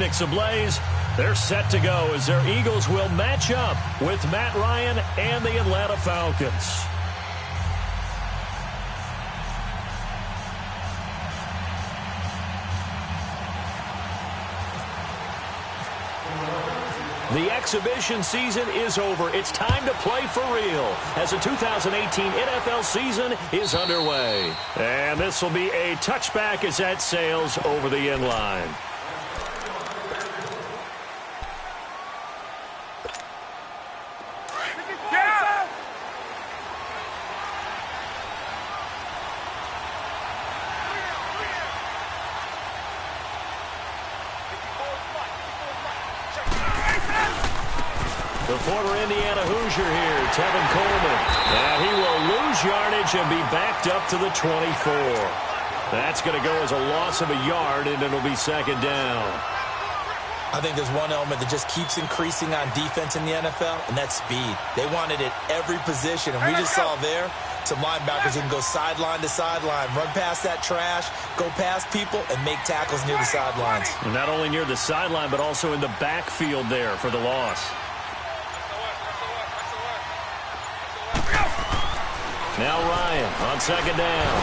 Picnics ablaze. They're set to go as their Eagles will match up with Matt Ryan and the Atlanta Falcons. The exhibition season is over. It's time to play for real as the 2018 NFL season is underway. And this will be a touchback as that sails over the end line. The former Indiana Hoosier here, Tevin Coleman. And he will lose yardage and be backed up to the 24. That's going to go as a loss of a yard, and it'll be second down. I think there's one element that just keeps increasing on defense in the NFL, and that's speed. They want it at every position, and we just saw there some linebackers who can go sideline to sideline, run past that trash, go past people, and make tackles near the sidelines. And not only near the sideline, but also in the backfield there for the loss. Now Ryan on second down.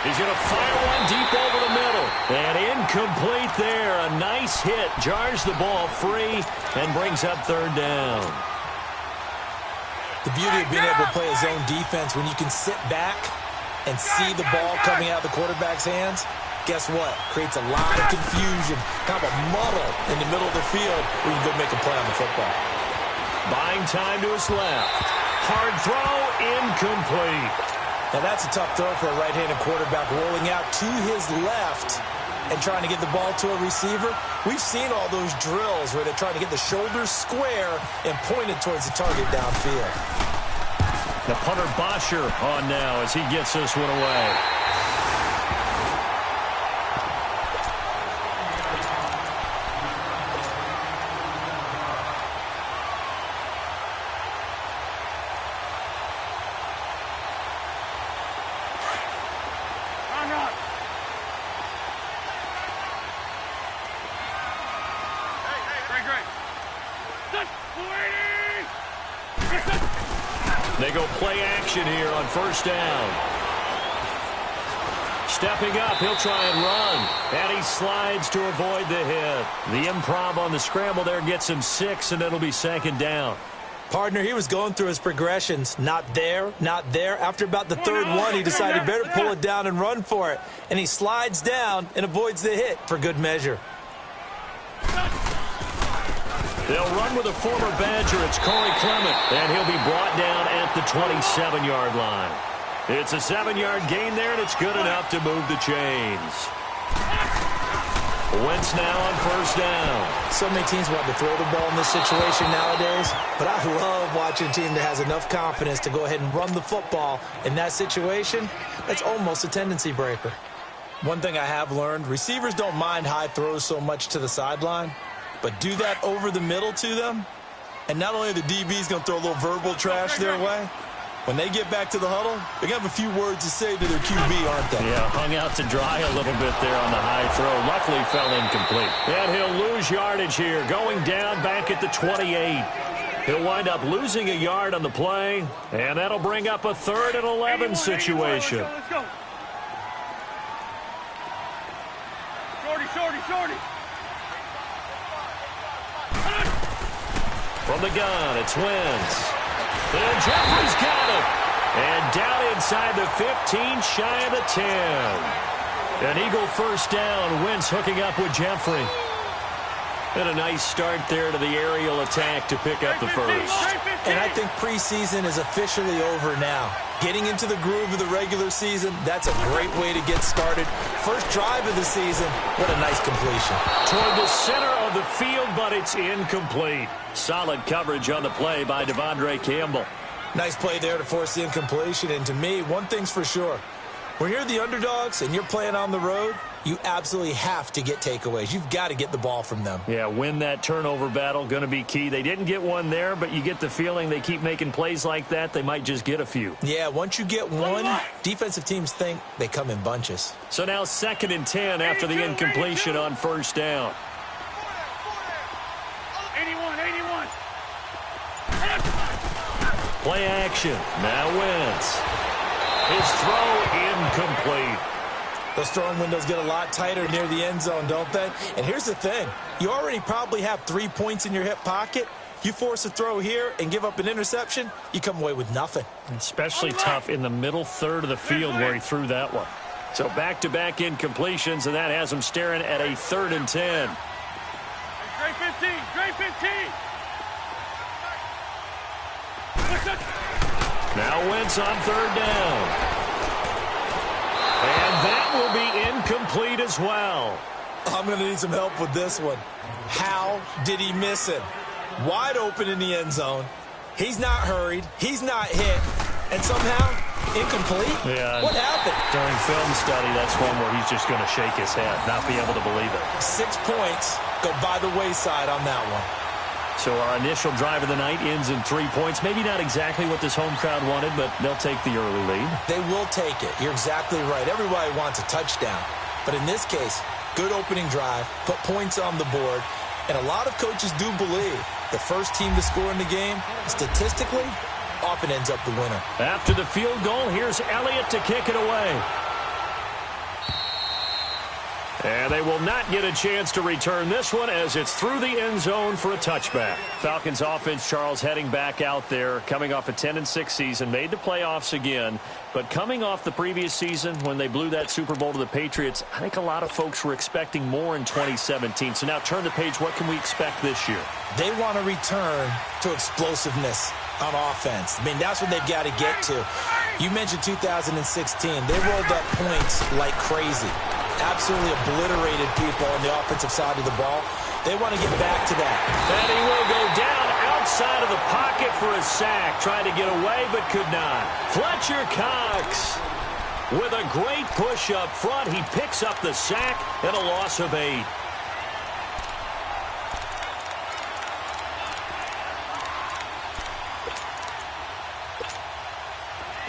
He's going to fire one deep over the middle. And incomplete there. A nice hit. Jars the ball free and brings up third down. The beauty of being able to play a zone defense when you can sit back and see the ball coming out of the quarterback's hands, guess what? Creates a lot of confusion, kind of a muddle in the middle of the field where you can go make a play on the football. Buying time to his left. Hard throw, incomplete. Now that's a tough throw for a right-handed quarterback, rolling out to his left and trying to get the ball to a receiver. We've seen all those drills where they're trying to get the shoulders square and pointed towards the target downfield. The punter Bosher on now as he gets this one away. They go play action here on first down. Stepping up, he'll try and run. And he slides to avoid the hit. The improv on the scramble there gets him 6, and it'll be second down. Partner, he was going through his progressions. Not there, not there. After about the third one, he decided better pull it down and run for it. And he slides down and avoids the hit for good measure. They'll run with a former Badger. It's Corey Clement, and he'll be brought down at the 27-yard line. It's a 7-yard gain there, and it's good enough to move the chains. Wentz now on first down. So many teams want to throw the ball in this situation nowadays, but I love watching a team that has enough confidence to go ahead and run the football. In that situation, that's almost a tendency breaker. One thing I have learned, receivers don't mind high throws so much to the sideline, but do that over the middle to them, and not only are the DBs going to throw a little verbal trash their way, when they get back to the huddle, they're going to have a few words to say to their QB, aren't they? Yeah, hung out to dry a little bit there on the high throw. Luckily fell incomplete. And he'll lose yardage here, going down back at the 28. He'll wind up losing a yard on the play, and that'll bring up a 3rd and 11 situation. Let's go. Shorty. From the gun, it's Wentz. And Jeffrey's got it. And down inside the 15, shy of the 10. An Eagle first down. Wentz hooking up with Jeffrey. And a nice start there to the aerial attack to pick up the first. And I think preseason is officially over now. Getting into the groove of the regular season, that's a great way to get started. First drive of the season, what a nice completion. Toward the center of the field, but it's incomplete. Solid coverage on the play by Devondre Campbell. Nice play there to force the incompletion. And to me, one thing's for sure. When you're the underdogs and you're playing on the road, you absolutely have to get takeaways. You've got to get the ball from them. Yeah, win that turnover battle, going to be key. They didn't get one there, but you get the feeling they keep making plays like that, they might just get a few. Yeah, once you get one, defensive teams think they come in bunches. So now 2nd and 10 after the incompletion on first down. Play action. Now Wentz. His throw incomplete. Those throwing windows get a lot tighter near the end zone, don't they? And here's the thing. You already probably have 3 points in your hip pocket. You force a throw here and give up an interception, you come away with nothing. Especially tough in the middle third of the field where he threw that one. So back-to-back incompletions, and that has him staring at a 3rd and 10. Great 15, great 15. Now Wentz on 3rd down. And that will be incomplete as well. I'm going to need some help with this one. How did he miss him? Wide open in the end zone. He's not hurried. He's not hit. And somehow, incomplete? Yeah. What happened? During film study, that's one where he's just going to shake his head, not be able to believe it. 6 points go by the wayside on that one. So our initial drive of the night ends in 3 points. Maybe not exactly what this home crowd wanted, but they'll take the early lead. They will take it. You're exactly right. Everybody wants a touchdown. But in this case, good opening drive, put points on the board, and a lot of coaches do believe the first team to score in the game, statistically, often ends up the winner. After the field goal, here's Elliott to kick it away. And they will not get a chance to return this one as it's through the end zone for a touchback. Falcons offense, Charles, heading back out there, coming off a 10-6 season, made the playoffs again. But coming off the previous season when they blew that Super Bowl to the Patriots, I think a lot of folks were expecting more in 2017. So now turn the page. What can we expect this year? They want to return to explosiveness on offense. I mean, that's what they've got to get to. You mentioned 2016. They rolled up points like crazy. Absolutely obliterated people on the offensive side of the ball. They want to get back to that. And he will go down outside of the pocket for a sack. Tried to get away, but could not. Fletcher Cox with a great push up front. He picks up the sack and a loss of 8.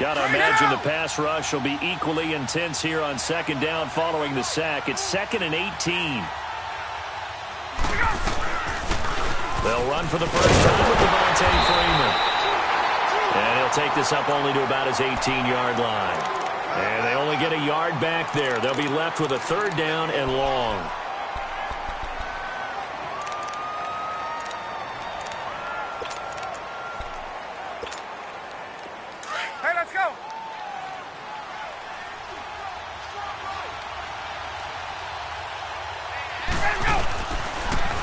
Got to imagine the pass rush will be equally intense here on 2nd down following the sack. It's 2nd and 18. They'll run for the first time with Devontae Freeman. And he'll take this up only to about his 18-yard line. And they only get a yard back there. They'll be left with a 3rd down and long.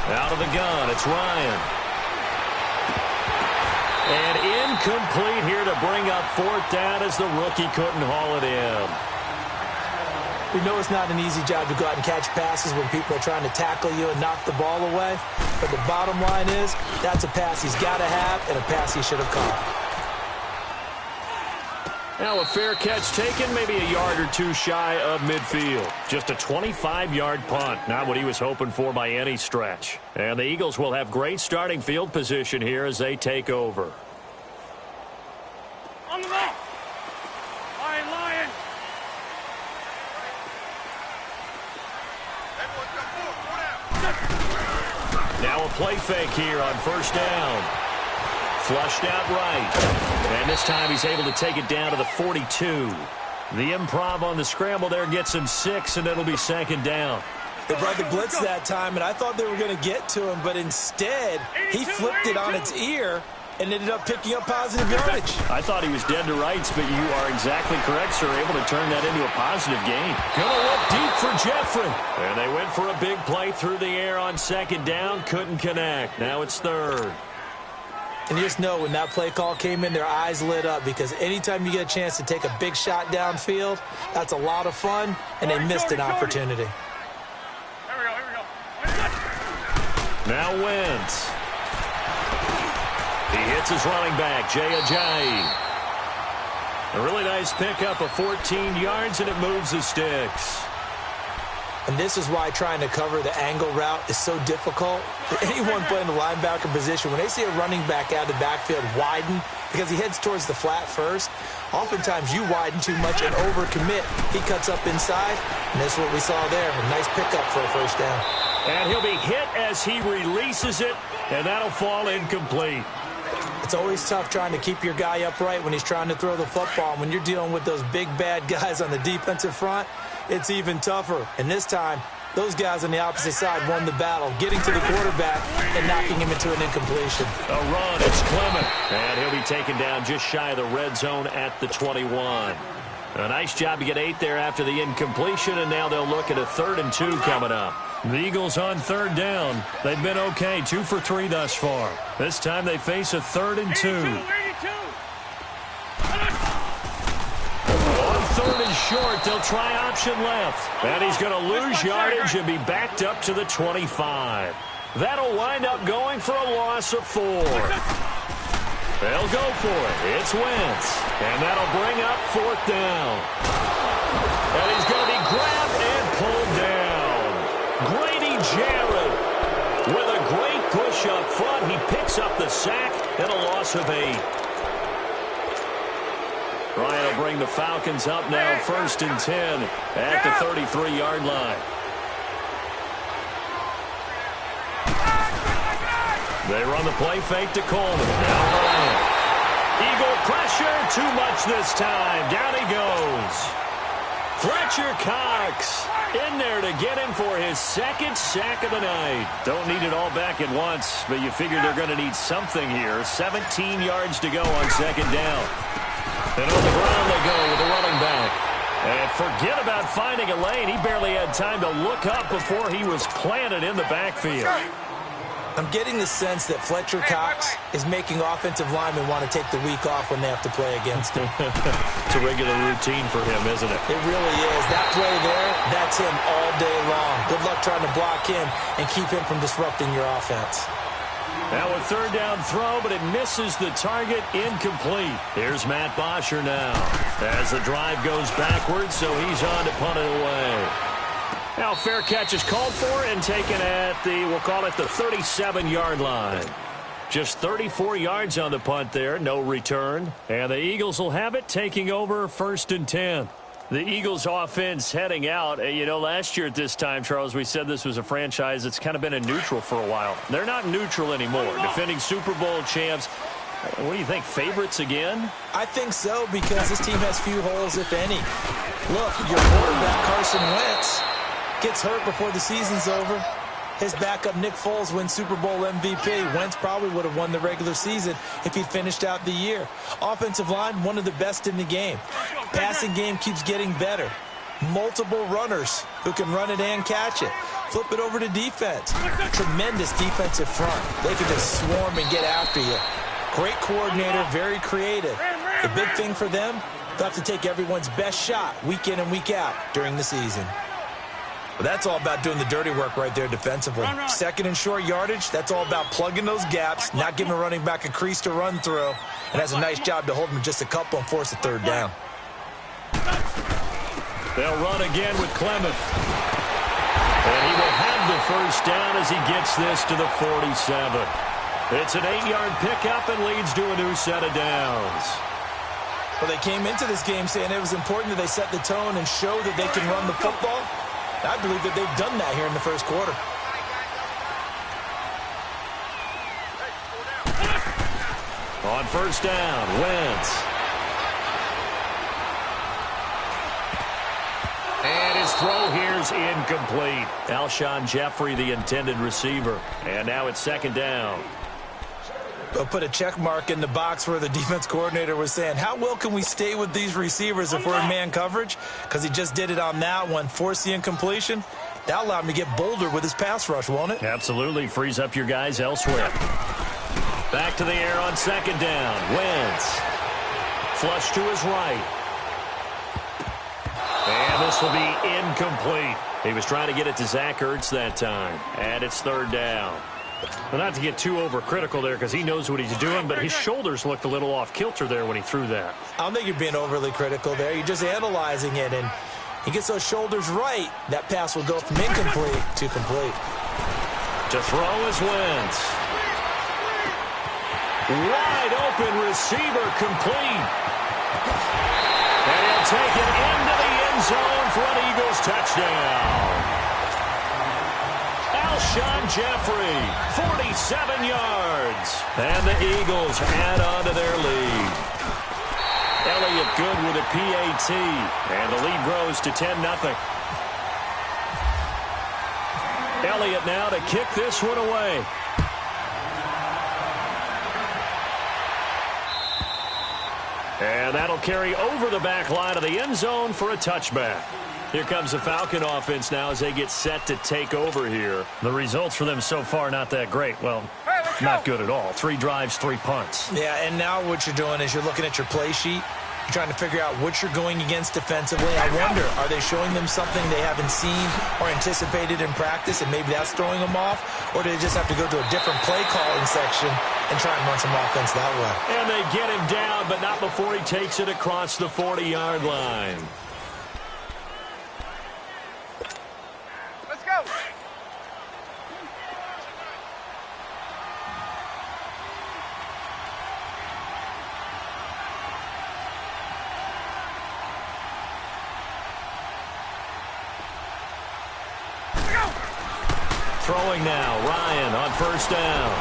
Out of the gun, it's Ryan. And incomplete here to bring up 4th down as the rookie couldn't haul it in. We know it's not an easy job to go out and catch passes when people are trying to tackle you and knock the ball away. But the bottom line is, that's a pass he's got to have and a pass he should have caught. Now a fair catch taken, maybe a yard or 2 shy of midfield. Just a 25-yard punt, not what he was hoping for by any stretch. And the Eagles will have great starting field position here as they take over. On the ball. Lion. Now a play fake here on 1st down. Flushed out right. And this time he's able to take it down to the 42. The improv on the scramble there gets him 6, and it'll be 2nd down. They brought the blitz that time, and I thought they were going to get to him, but instead he flipped it on its ear and ended up picking up positive yardage. I thought he was dead to rights, but you are exactly correct, sir. Able to turn that into a positive gain. Gonna look deep for Jeffrey. And they went for a big play through the air on 2nd down. Couldn't connect. Now it's 3rd. And you just know when that play call came in, their eyes lit up because anytime you get a chance to take a big shot downfield, that's a lot of fun, and they missed an opportunity. Here we go. Now Wentz. He hits his running back, Jay Ajayi. A really nice pickup of 14 yards, and it moves the sticks. And this is why trying to cover the angle route is so difficult. For anyone playing the linebacker position, when they see a running back out of the backfield widen because he heads towards the flat first, oftentimes you widen too much and overcommit. He cuts up inside, and that's what we saw there. A nice pickup for a 1st down. And he'll be hit as he releases it, and that'll fall incomplete. It's always tough trying to keep your guy upright when he's trying to throw the football. And when you're dealing with those big, bad guys on the defensive front, it's even tougher. And this time, those guys on the opposite side won the battle, getting to the quarterback and knocking him into an incompletion. A run, it's Clement. And he'll be taken down just shy of the red zone at the 21. A nice job to get 8 there after the incompletion, and now they'll look at a 3rd and 2 coming up. The Eagles on 3rd down. They've been okay, 2 for 3 thus far. This time they face a 3rd and 2. 82. On 3rd and short, they'll try option left. And he's going to lose yardage and be backed up to the 25. That'll wind up going for a loss of 4. They'll go for it. It's Wentz. And that'll bring up 4th down. And he's going to be grabbed and pulled down. Grady Jarrett with a great push up front. He picks up the sack and a loss of 8. Ryan will bring the Falcons up now, 1st and 10 at the 33-yard line. They run the play fake to Coleman. Now Ryan. Eagle pressure, too much this time. Down he goes. Fletcher Cox in there to get him for his 2nd sack of the night. Don't need it all back at once, but you figure they're going to need something here. 17 yards to go on 2nd down. And on the ground they go with the running back. And forget about finding a lane. He barely had time to look up before he was planted in the backfield. I'm getting the sense that Fletcher Cox is making offensive linemen want to take the week off when they have to play against him. It's a regular routine for him, isn't it? It really is. That play there, that's him all day long. Good luck trying to block him and keep him from disrupting your offense. Now a 3rd down throw, but it misses the target, incomplete. Here's Matt Bosher now as the drive goes backwards, so he's on to punt it away. Now fair catch is called for and taken at the, we'll call it the 37-yard line. Just 34 yards on the punt there, no return. And the Eagles will have it, taking over 1st and 10. The Eagles offense heading out. You know, last year at this time, Charles, we said this was a franchise that's kind of been in neutral for a while. They're not neutral anymore. Defending Super Bowl champs. What do you think, favorites again? I think so, because this team has few holes, if any. Look, your quarterback, Carson Wentz, gets hurt before the season's over. His backup, Nick Foles, wins Super Bowl MVP. Wentz probably would have won the regular season if he'd finished out the year. Offensive line, one of the best in the game. Passing game keeps getting better. Multiple runners who can run it and catch it. Flip it over to defense. Tremendous defensive front. They can just swarm and get after you. Great coordinator, very creative. The big thing for them, they'll have to take everyone's best shot week in and week out during the season. Well, that's all about doing the dirty work right there defensively. 2nd and short yardage, that's all about plugging those gaps, not giving a running back a crease to run through, and has a nice job to hold him just a couple and force a 3rd down. They'll run again with Clement. And he will have the 1st down as he gets this to the 47. It's an 8-yard pickup and leads to a new set of downs. Well, they came into this game saying it was important that they set the tone and show that they can run the football. I believe that they've done that here in the 1st quarter. On 1st down, Wentz. And his throw here's incomplete. Alshon Jeffrey, the intended receiver. And now it's 2nd down. They'll put a check mark in the box where the defense coordinator was saying, how well can we stay with these receivers if we're in man coverage? Because he just did it on that one, forced the incompletion. That'll allow him to get bolder with his pass rush, won't it? Absolutely. Frees up your guys elsewhere. Back to the air on 2nd down. Wentz. Flush to his right. And this will be incomplete. He was trying to get it to Zach Ertz that time. And it's 3rd down. Well, not to get too overcritical there because he knows what he's doing, but his shoulders looked a little off kilter there when he threw that. I don't think you're being overly critical there. You're just analyzing it, and he gets those shoulders right. That pass will go from incomplete to complete. To throw is Wentz. Wide open receiver complete. And he'll take it into the end zone for an Eagles touchdown. Alshon Jeffrey, 46 7 yards. And the Eagles add on to their lead. Elliott good with a PAT. And the lead grows to 10-0. Elliott now to kick this one away. And that'll carry over the back line of the end zone for a touchback. Here comes the Falcon offense now as they get set to take over here. The results for them so far not that great. Well, not good at all. 3 drives, 3 punts. Yeah, and now what you're doing is you're looking at your play sheet. You're trying to figure out what you're going against defensively. I wonder, are they showing them something they haven't seen or anticipated in practice, and maybe that's throwing them off? Or do they just have to go to a different play calling section and try and run some offense that way? And they get him down, but not before he takes it across the 40-yard line. Let's go. Throwing now, Ryan on first down.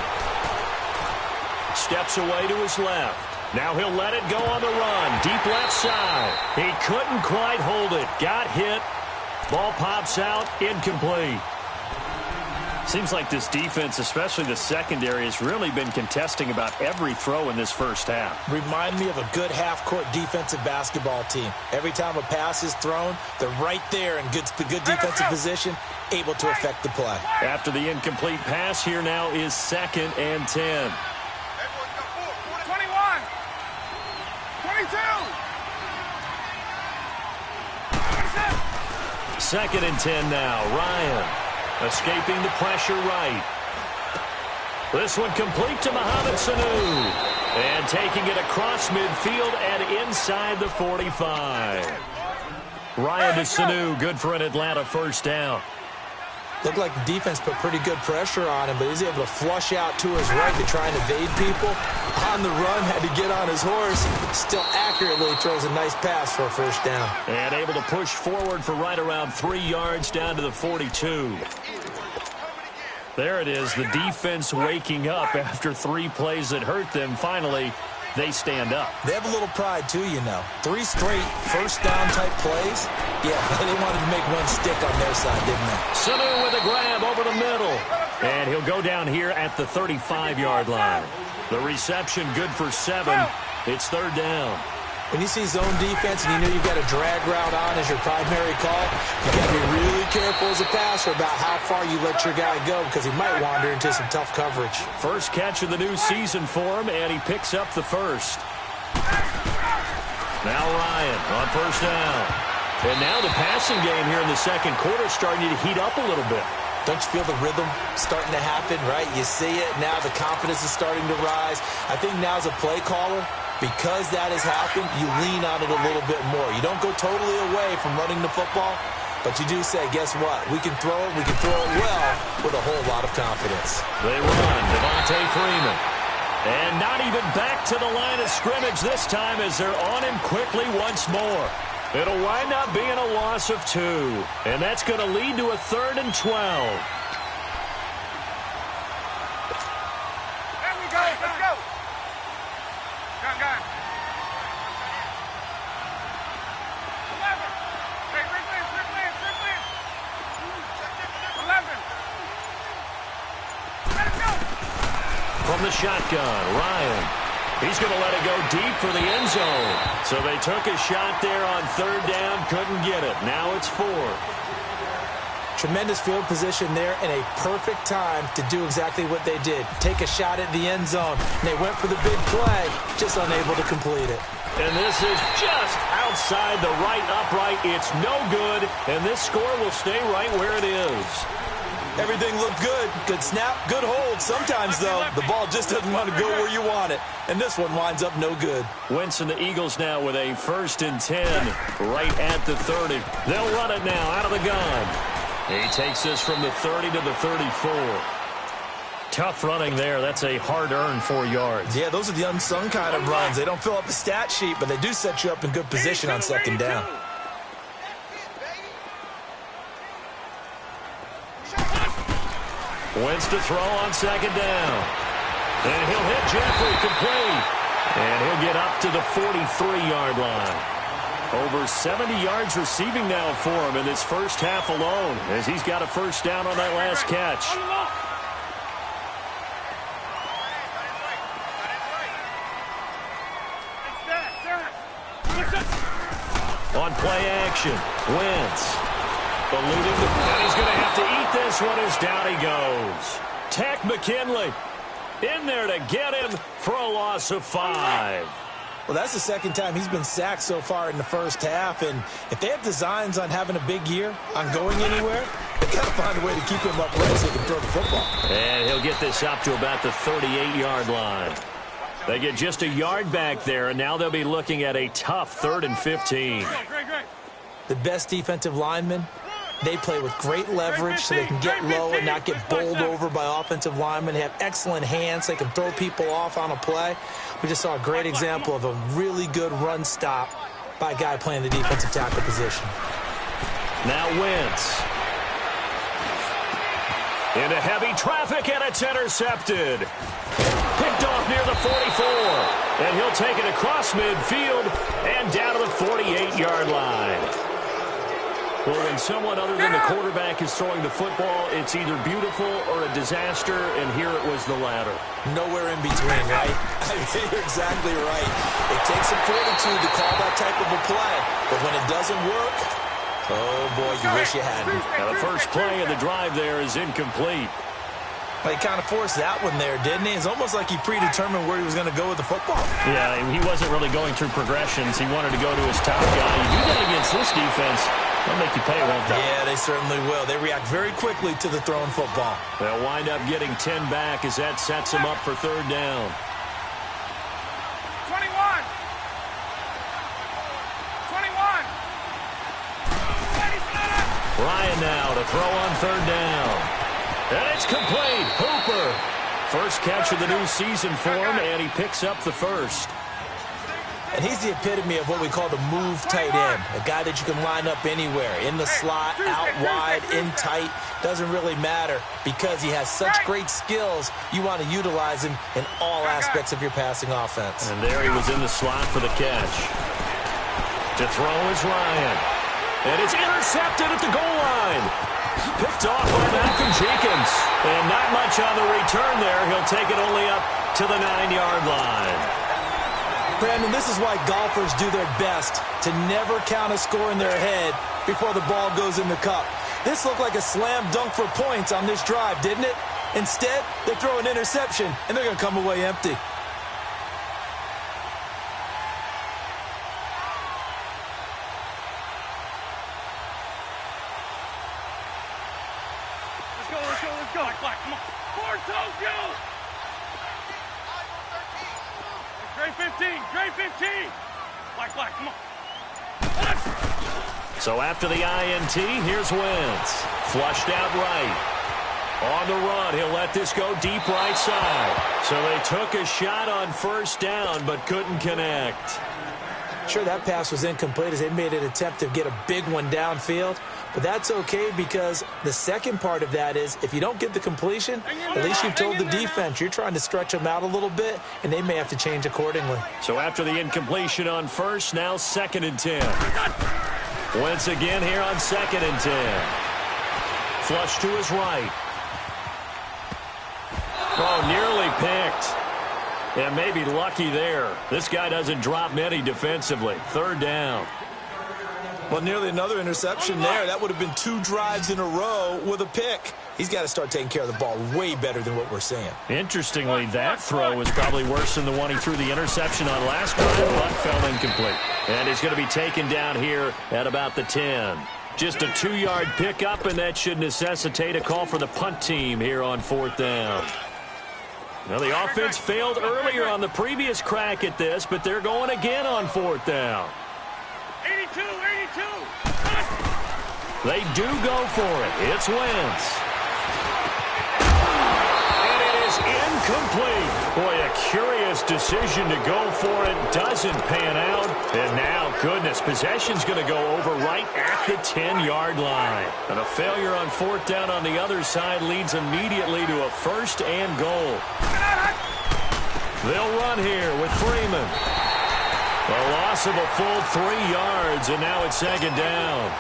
Steps away to his left. Now he'll let it go on the run. Deep left side. He couldn't quite hold it. Got hit. Ball pops out. Incomplete. Seems like this defense, especially the secondary, has really been contesting about every throw in this first half. Remind me of a good half-court defensive basketball team. Every time a pass is thrown, they're right there in good defensive position, able to affect the play. After the incomplete pass, here now is 2nd and 10. 21. 22. 2nd and 10 now. Ryan escaping the pressure right. This one complete to Mohamed Sanu. And taking it across midfield and inside the 45. Ryan to Sanu, good for an Atlanta first down. Looked like the defense put pretty good pressure on him, but he's able to flush out to his right to try and evade people. On the run, had to get on his horse. Still accurately throws a nice pass for a first down. And able to push forward for right around 3 yards down to the 42. There it is, the defense waking up after 3 plays that hurt them. Finally, they stand up. They have a little pride, too, you know. 3 straight first-down-type plays. Yeah, they wanted to make one stick on their side, didn't they? Sanu with a grab over the middle. And he'll go down here at the 35-yard line. The reception good for 7. It's 3rd down. When you see zone defense and you know you've got a drag route on as your primary call, you've got to be really careful as a passer about how far you let your guy go because he might wander into some tough coverage. First catch of the new season for him, and he picks up the first. Now Ryan on first down. And now the passing game here in the second quarter is starting to heat up a little bit. Don't you feel the rhythm starting to happen, right? You see it. Now the confidence is starting to rise. I think now as a play caller, because that has happened, you lean on it a little bit more. You don't go totally away from running the football, but you do say, guess what? We can throw it. We can throw it well with a whole lot of confidence. They run. Devontae Freeman. And not even back to the line of scrimmage this time as they're on him quickly once more. It'll wind up being a loss of 2. And that's going to lead to a 3rd and 12. There we go. Let's go. Got 11. Hey, Rick Lance. 11. Let's go. From the shotgun, Ryan. He's going to let it go deep for the end zone. So they took a shot there on 3rd down, couldn't get it. Now it's 4. Tremendous field position there and a perfect time to do exactly what they did. Take a shot at the end zone. And they went for the big play, just unable to complete it. And this is just outside the right upright. It's no good, and this score will stay right where it is. Everything looked good. Good snap, good hold. Sometimes, though, the ball just doesn't want to go where you want it. And this one winds up no good. Wentz and the Eagles now with a 1st and 10 right at the 30. They'll run it now out of the gun. He takes this from the 30 to the 34. Tough running there. That's a hard-earned 4 yards. Yeah, those are the unsung kind of runs. They don't fill up the stat sheet, but they do set you up in good position on 2nd down. Wentz to throw on second down. And he'll hit Jeffrey complete. And he'll get up to the 43-yard line. Over 70 yards receiving now for him in this first half alone, as he's got a first down on that last catch. On play action, Wentz. Eluding, and he's going to have to eat this one as down he goes. Tech McKinley in there to get him for a loss of 5. Well, that's the second time he's been sacked so far in the first half, and if they have designs on having a big year, on going anywhere, they've got to find a way to keep him upright so he can throw the football. And he'll get this up to about the 38-yard line. They get just a yard back there, and now they'll be looking at a tough 3rd and 15. The best defensive linemen, they play with great leverage so they can get low and not get bowled over by offensive linemen. They have excellent hands. They can throw people off on a play. We just saw a great example of a really good run stop by a guy playing the defensive tackle position. Now Wentz. Into heavy traffic, and it's intercepted. Picked off near the 44. And he'll take it across midfield and down to the 48-yard line. Well, when someone other than the quarterback is throwing the football, it's either beautiful or a disaster, and here it was the latter. Nowhere in between, right? You're exactly right. It takes some fortitude to call that type of a play, but when it doesn't work, oh boy, you wish you hadn't. Now the first play of the drive there is incomplete. Well, he kind of forced that one there, didn't he? It's almost like he predetermined where he was going to go with the football. Yeah, he wasn't really going through progressions. He wanted to go to his top guy. You do that against this defense, they'll make you pay, won't they? Yeah, they certainly will. They react very quickly to the thrown football. They'll wind up getting 10 back as that sets him up for 3rd down. 21. Ryan now to throw on 3rd down. And it's complete. Hooper. First catch of the new season for him, and he picks up the first. And he's the epitome of what we call the move tight end, a guy that you can line up anywhere, in the slot, out wide, in tight, doesn't really matter because he has such great skills. You want to utilize him in all aspects of your passing offense. And there he was in the slot for the catch. To throw is Ryan. And it's intercepted at the goal line. Picked off by Malcolm Jenkins. And not much on the return there. He'll take it only up to the 9-yard line. Brandon, this is why golfers do their best to never count a score in their head before the ball goes in the cup. This looked like a slam dunk for points on this drive, didn't it? Instead, they throw an interception, and they're going to come away empty. Let's go. Black, come on. Forward, Tokyo! Gray 15. Black, come on. So after the INT, here's Wentz. Flushed out right. On the run, he'll let this go deep right side. So they took a shot on 1st down, but couldn't connect. Sure, that pass was incomplete as they made an attempt to get a big one downfield. But that's okay because the second part of that is if you don't get the completion, at least you've told the defense you're trying to stretch them out a little bit, and they may have to change accordingly. So after the incompletion on 1st, now 2nd and 10. Wentz again here on 2nd and 10. Flush to his right. Oh, nearly picked. And maybe lucky there. This guy doesn't drop many defensively. 3rd down. Well, nearly another interception there. That would have been 2 drives in a row with a pick. He's got to start taking care of the ball way better than what we're seeing. Interestingly, that throw was probably worse than the one he threw the interception on last drive, but fell incomplete. And he's going to be taken down here at about the 10. Just a 2-yard pickup, and that should necessitate a call for the punt team here on 4th down. Now, the offense failed earlier on the previous crack at this, but they're going again on 4th down. 82. They do go for it. It's Wentz. And it is incomplete. Boy, a curious his decision to go for it doesn't pan out. And now, goodness, possession's going to go over right at the 10-yard line. And a failure on fourth down on the other side leads immediately to a first and goal. They'll run here with Freeman. A loss of a full 3 yards, and now it's second down.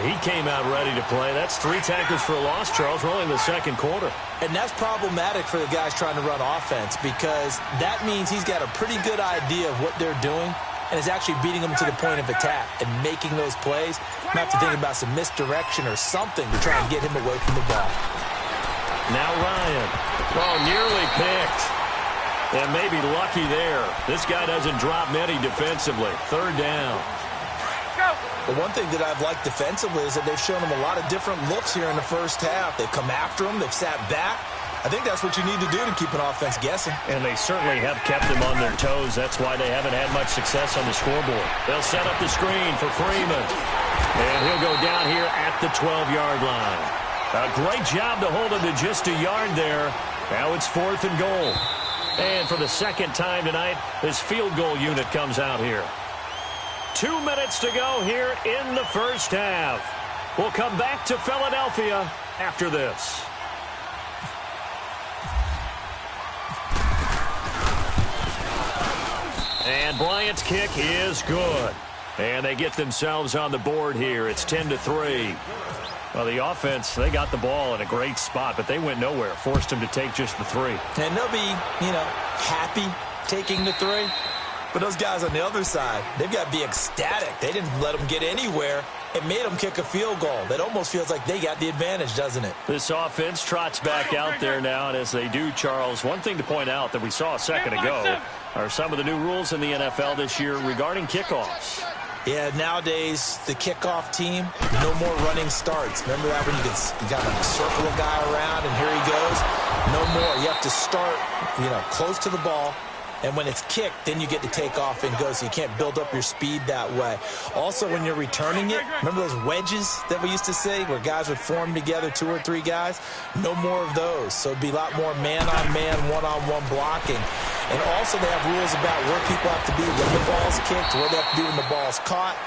He came out ready to play. That's 3 tackles for a loss, Charles. We're only in the second quarter. And that's problematic for the guys trying to run offense because that means he's got a pretty good idea of what they're doing and is actually beating them to the point of attack and making those plays. You have to think about some misdirection or something to try and get him away from the ball. Now Ryan. Oh, nearly picked. And maybe lucky there. This guy doesn't drop many defensively. Third down. The one thing that I've liked defensively is that they've shown him a lot of different looks here in the first half. They've come after him. They've sat back. I think that's what you need to do to keep an offense guessing. And they certainly have kept them on their toes. That's why they haven't had much success on the scoreboard. They'll set up the screen for Freeman. And he'll go down here at the 12-yard line. A great job to hold him to just a yard there. Now it's 4th and goal. And for the second time tonight, this field goal unit comes out here. 2 minutes to go here in the first half. We'll come back to Philadelphia after this. And Bryant's kick is good. And they get themselves on the board here. It's 10-3. Well, the offense, they got the ball in a great spot, but they went nowhere. Forced them to take just the 3. And they'll be, happy taking the 3. But those guys on the other side, they've got to be ecstatic. They didn't let them get anywhere. It made them kick a field goal. That almost feels like they got the advantage, doesn't it? This offense trots back out there now, and as they do, Charles, one thing to point out that we saw a second ago are some of the new rules in the NFL this year regarding kickoffs. Yeah, nowadays, the kickoff team, no more running starts. Remember that when you got to circle a guy around, and here he goes? No more. You have to start, close to the ball. And when it's kicked, then you get to take off and go, so you can't build up your speed that way. Also, when you're returning it, remember those wedges that we used to say where guys would form together, 2 or 3 guys? No more of those. So it'd be a lot more man-on-man, one-on-one blocking. And also they have rules about where people have to be when the ball's kicked, where they have to be when the ball's caught.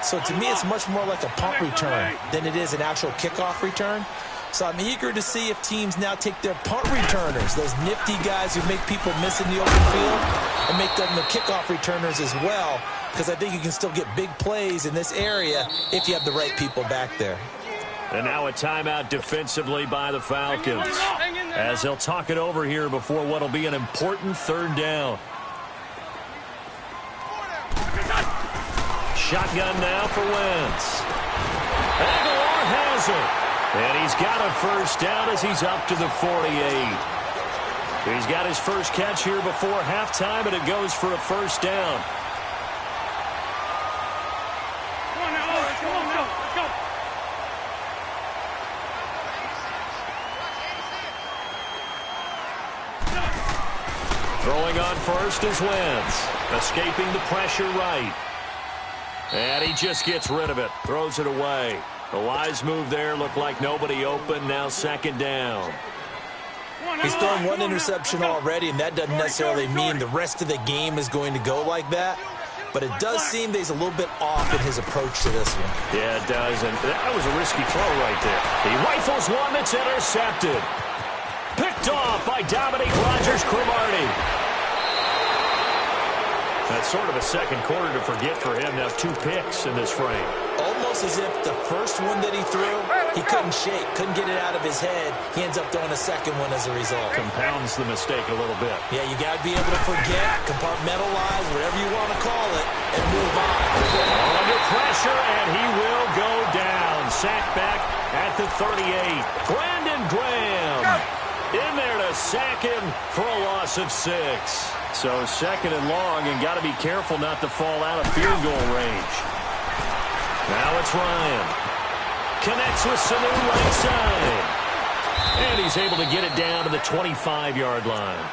So to me, it's much more like a punt return than it is an actual kickoff return. So I'm eager to see if teams now take their punt returners, those nifty guys who make people miss in the open field, and make them the kickoff returners as well, because I think you can still get big plays in this area if you have the right people back there. And now a timeout defensively by the Falcons, as they'll talk it over here before what will be an important third down. Shotgun now for Wentz. Aguilar has it. And he's got a first down as he's up to the 48. He's got his first catch here before halftime, and it goes for a first down. Come on now, let's go. Throwing on first is Wentz. Escaping the pressure right. And he just gets rid of it. Throws it away. The wise move there. Looked like nobody open. Now second down. He's thrown 1 interception already, and that doesn't necessarily mean the rest of the game is going to go like that. But it does seem that he's a little bit off in his approach to this one. Yeah, it does. And that was a risky throw right there. He rifles one that's intercepted. Picked off by Dominique Rodgers-Cromartie. That's sort of a second quarter to forget for him. Now 2 picks in this frame. Almost as if the first one that he threw, he couldn't shake, couldn't get it out of his head. He ends up throwing a second one as a result. Compounds the mistake a little bit. Yeah, you got to be able to forget, compartmentalize, whatever you want to call it, and move on. Under pressure, and he will go down. Sacked back at the 38. Brandon Graham in there to sack him for a loss of 6. So second and long, and got to be careful not to fall out of field goal range. Now it's Ryan. Connects with Sanu right side. And he's able to get it down to the 25-yard line.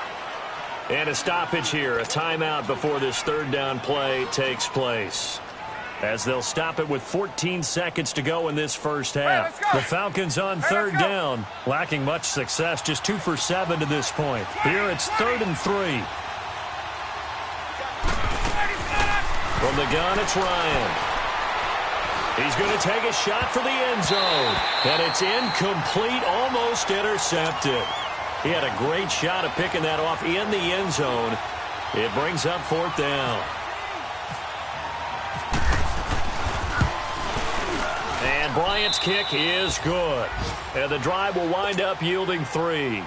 And a stoppage here, a timeout before this third down play takes place, as they'll stop it with 14 seconds to go in this first half. The Falcons on third down, lacking much success, just 2 for 7 to this point. Here it's 3rd and 3. From the gun, it's Ryan. He's going to take a shot for the end zone. And it's incomplete, almost intercepted. He had a great shot at picking that off in the end zone. It brings up 4th down. And Bryant's kick is good. And the drive will wind up yielding 3.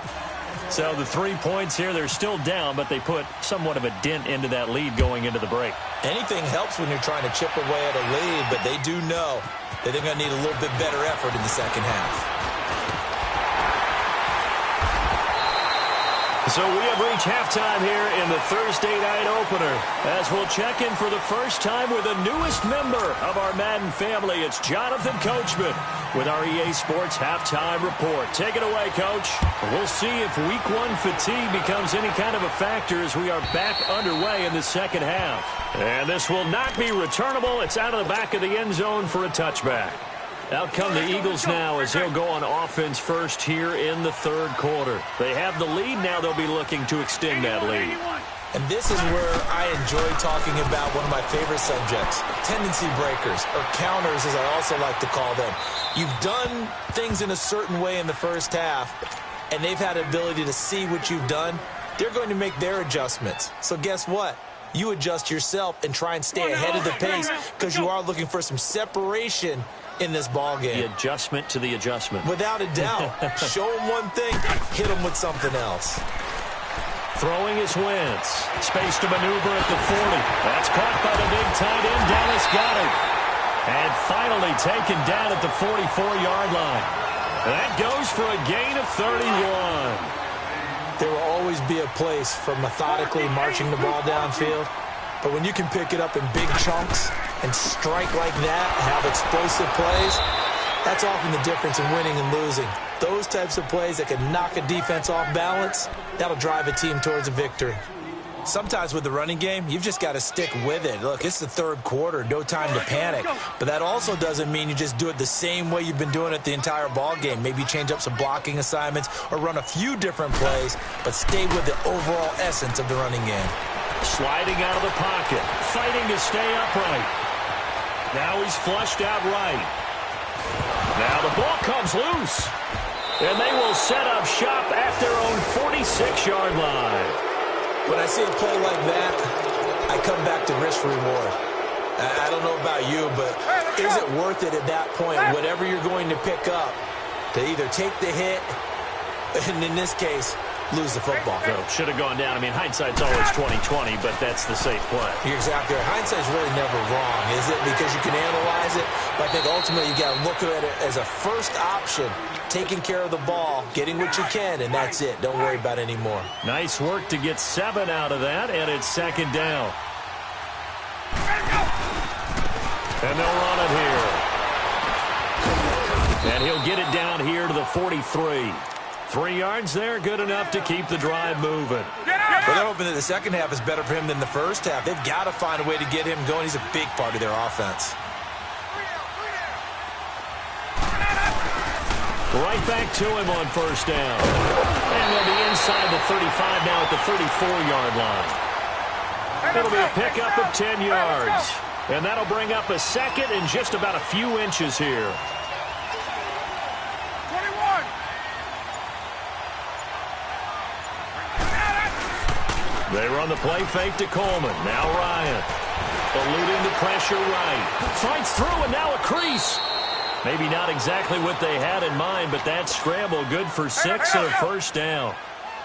So the 3 points here, they're still down, but they put somewhat of a dent into that lead going into the break. Anything helps when you're trying to chip away at a lead, but they do know that they're going to need a little bit better effort in the second half. So we have reached halftime here in the Thursday night opener as we'll check in for the first time with the newest member of our Madden family. It's Jonathan Coachman with our EA Sports Halftime Report. Take it away, Coach. We'll see if Week 1 fatigue becomes any kind of a factor as we are back underway in the second half. And this will not be returnable. It's out of the back of the end zone for a touchback. Out come the Eagles now as they'll go on offense first here in the third quarter. They have the lead. Now they'll be looking to extend that lead. And this is where I enjoy talking about one of my favorite subjects, tendency breakers, or counters as I also like to call them. You've done things in a certain way in the first half, and they've had the ability to see what you've done. They're going to make their adjustments. So guess what? You adjust yourself and try and stay ahead of the pace because you are looking for some separation in this ball game. The adjustment to the adjustment. Without a doubt. Show them one thing, hit them with something else. Throwing is Wentz. Space to maneuver at the 40. That's caught by the big tight end. Dallas got it. And finally taken down at the 44-yard line. That goes for a gain of 31. There will always be a place for methodically marching the ball downfield. But when you can pick it up in big chunks and strike like that, have explosive plays, that's often the difference in winning and losing. Those types of plays that can knock a defense off balance, that'll drive a team towards a victory. Sometimes with the running game, you've just got to stick with it. Look, it's the third quarter, no time to panic. But that also doesn't mean you just do it the same way you've been doing it the entire ball game. Maybe change up some blocking assignments or run a few different plays, but stay with the overall essence of the running game. Sliding out of the pocket, fighting to stay upright. Now he's flushed out right. Now the ball comes loose. And they will set up shop at their own 46-yard line. When I see a play like that, I come back to risk-reward. I don't know about you, but is it worth it at that point, whatever you're going to pick up, to either take the hit, and in this case, lose the football? So should have gone down. I mean, hindsight's always 20/20, but that's the safe play. You're exactly right. Hindsight's really never wrong, is it? Because you can analyze it, but I think ultimately you got to look at it as a first option, taking care of the ball, getting what you can, and that's it. Don't worry about it anymore. Nice work to get 7 out of that, and it's second down. And they'll run it here. And he'll get it down here to the 43. 3 yards there, good enough to keep the drive moving. But they're hoping that the second half is better for him than the first half. They've got to find a way to get him going. He's a big part of their offense. Right back to him on first down. And they'll be inside the 35 now at the 34-yard line. It'll be a pickup of 10 yards. And that'll bring up a second and just about a few inches here. 21. They run the play fake to Coleman. Now Ryan. Eluding the pressure right. Fights through and now a crease. Maybe not exactly what they had in mind, but that scramble good for 6 and a first down.